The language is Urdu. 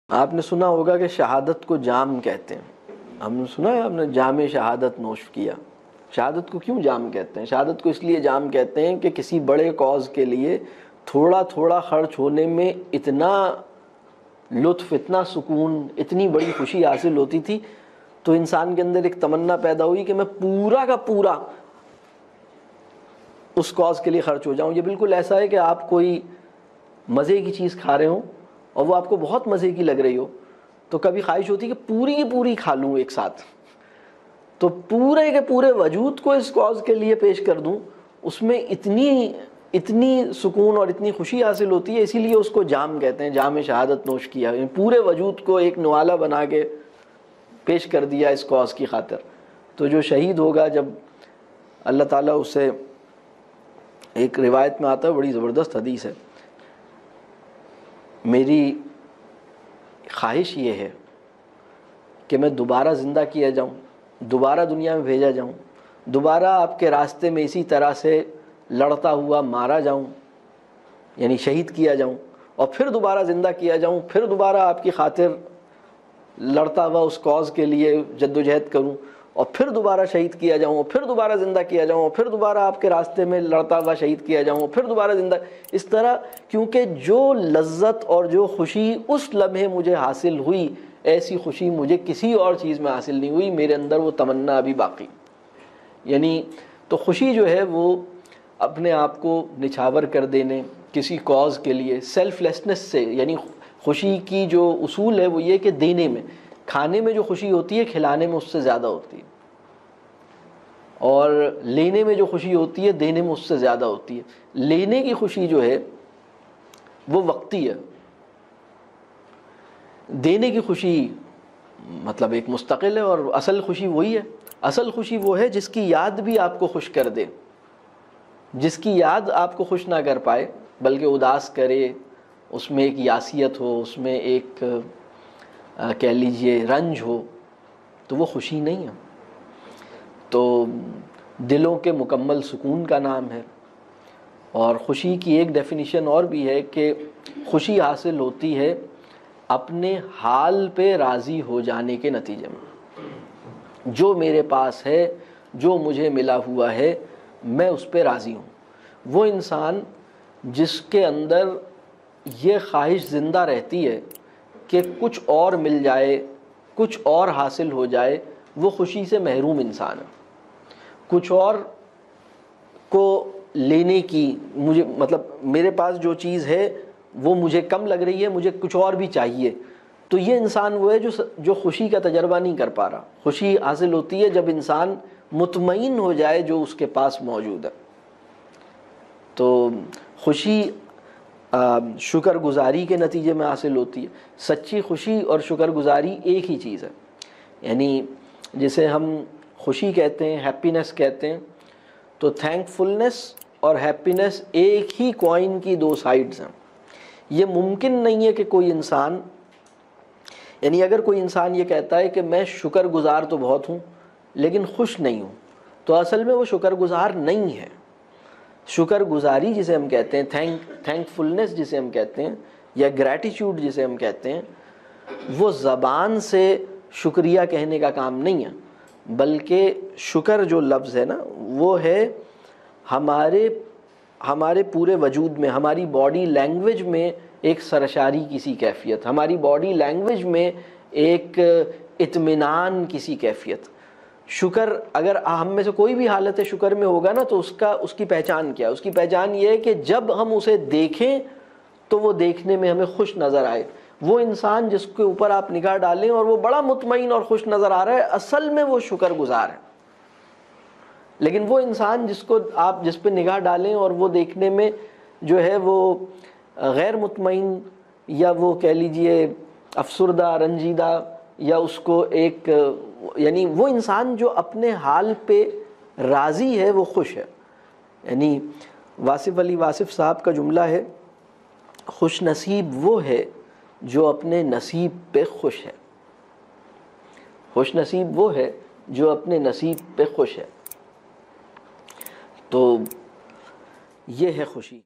آپ نے سنا ہوگا کہ شہادت کو جام کہتے ہیں. ہم نے سنا ہے آپ نے جام شہادت نوش کیا. شہادت کو کیوں جام کہتے ہیں؟ شہادت کو اس لیے جام کہتے ہیں کہ کسی بڑے کاز کے لیے تھوڑا تھوڑا خرچ ہونے میں اتنا لطف، اتنا سکون، اتنی بڑی خوشی حاصل ہوتی تھی، تو انسان کے اندر ایک تمنا پیدا ہوئی کہ میں پورا کا پورا اس کاز کے لیے خرچ ہو جاؤں. یہ بالکل ایسا ہے کہ آپ کوئی مزے کی چیز کھا رہے ہوں اور وہ آپ کو بہت مزے کی لگ رہی ہو، تو کبھی خواہش ہوتی ہے کہ پوری کی پوری کھا لوں ایک ساتھ، تو پورے کے پورے وجود کو اس کاز کے لیے پیش کر دوں. اس میں اتنی سکون اور اتنی خوشی حاصل ہوتی ہے، اسی لیے اس کو جام کہتے ہیں. جام شہادت نوش کیا، پورے وجود کو ایک نوالا بنا کے پیش کر دیا اس کاز کی خاطر. تو جو شہید ہوگا، جب اللہ تعالیٰ اسے، ایک روایت میں آتا ہے، بڑی زبردست حدیث ہے، میری خواہش یہ ہے کہ میں دوبارہ زندہ کیا جاؤں، دوبارہ دنیا میں بھیجا جاؤں، دوبارہ آپ کے راستے میں اسی طرح سے لڑتا ہوا مارا جاؤں، یعنی شہید کیا جاؤں، اور پھر دوبارہ زندہ کیا جاؤں، پھر دوبارہ آپ کی خاطر لڑتا ہوا اس کاز کے لیے جدوجہد کروں، اور پھر دوبارہ شہید کیا جاؤں، اور پھر دوبارہ زندہ کیا جاؤں، اور پھر دوبارہ آپ کے راستے میں لڑتا ہوا شہید کیا جاؤں، اور پھر دوبارہ زندہ. اس طرح، کیونکہ جو لذت اور جو خوشی اس لمحے مجھے حاصل ہوئی، ایسی خوشی مجھے کسی اور چیز میں حاصل نہیں ہوئی. میرے اندر وہ تمنا ابھی باقی. یعنی تو خوشی جو ہے وہ اپنے آپ کو نچھاور کر دینے کسی کاز کے لیے، سیلف لیسنس سے، یعنی خوشی کی جو اصول ہے وہ یہ کہ دینے میں، کھانے میں جو خوشی ہوتی ہے کھلانے میں اس سے زیادہ ہوتی ہے، اور لینے میں جو خوشی ہوتی ہے دینے میں اس سے زیادہ ہوتی ہے. لینے کی خوشی جو ہے وہ وقتی ہے، دینے کی خوشی مطلب ایک مستقل ہے، اور اصل خوشی وہی ہے. اصل خوشی وہ ہے جس کی یاد بھی آپ کو خوش کر دے، جس کی یاد آپ کو خوش نہ کر پائے بلکہ اداس کرے، اس میں ایک یاسیت ہو، اس میں ایک کہہ لیجئے رنج ہو، تو وہ خوشی نہیں ہے. تو دلوں کے مکمل سکون کا نام ہے. اور خوشی کی ایک ڈیفینیشن اور بھی ہے کہ خوشی حاصل ہوتی ہے اپنے حال پہ راضی ہو جانے کے نتیجے میں. جو میرے پاس ہے، جو مجھے ملا ہوا ہے، میں اس پہ راضی ہوں. وہ انسان جس کے اندر یہ خواہش زندہ رہتی ہے کہ کچھ اور مل جائے، کچھ اور حاصل ہو جائے، وہ خوشی سے محروم انسان ہے. کچھ اور کو لینے کی، مجھے مطلب میرے پاس جو چیز ہے وہ مجھے کم لگ رہی ہے، مجھے کچھ اور بھی چاہیے، تو یہ انسان وہ ہے جو خوشی کا تجربہ نہیں کر پا رہا. خوشی حاصل ہوتی ہے جب انسان مطمئن ہو جائے جو اس کے پاس موجود ہے. تو خوشی شکر گزاری کے نتیجے میں حاصل ہوتی ہے. سچی خوشی اور شکر گزاری ایک ہی چیز ہے. یعنی جسے ہم خوشی کہتے ہیں، ہیپینس کہتے ہیں، تو تھینک فلنس اور ہیپینس ایک ہی کوائن کی دو سائیڈز ہیں. یہ ممکن نہیں ہے کہ کوئی انسان، یعنی اگر کوئی انسان یہ کہتا ہے کہ میں شکر گزار تو بہت ہوں لیکن خوش نہیں ہوں، تو اصل میں وہ شکر گزار نہیں ہے. شکر گزاری جسے ہم کہتے ہیں، تھینک فلنس جسے ہم کہتے ہیں، یا گریٹیچیوڈ جسے ہم کہتے ہیں، وہ زبان سے شکریہ کہنے کا کام نہیں ہے، بلکہ شکر جو لفظ ہے نا، وہ ہے ہمارے پورے وجود میں، ہماری باڈی لینگویج میں ایک سرشاری کسی کیفیت، ہماری باڈی لینگویج میں ایک اطمینان کسی کیفیت. شکر اگر ہم میں سے کوئی بھی حالت شکر میں ہوگا نا، تو اس کی پہچان کیا ہے؟ اس کی پہچان یہ ہے کہ جب ہم اسے دیکھیں تو وہ دیکھنے میں ہمیں خوش نظر آئے. وہ انسان جس کے اوپر آپ نگاہ ڈالیں اور وہ بڑا مطمئن اور خوش نظر آ رہا ہے، اصل میں وہ شکر گزار ہے. لیکن وہ انسان جس پہ نگاہ ڈالیں اور وہ دیکھنے میں جو ہے وہ غیر مطمئن، یا وہ کہہ لیجئے افسردہ، رنجیدہ، یا اس کو ایک، یعنی وہ انسان جو اپنے حال پہ راضی ہے وہ خوش ہے. یعنی واصف علی واصف صاحب کا جملہ ہے، خوش نصیب وہ ہے جو اپنے نصیب پہ خوش ہے. خوش نصیب وہ ہے جو اپنے نصیب پہ خوش ہے. تو یہ ہے خوشی.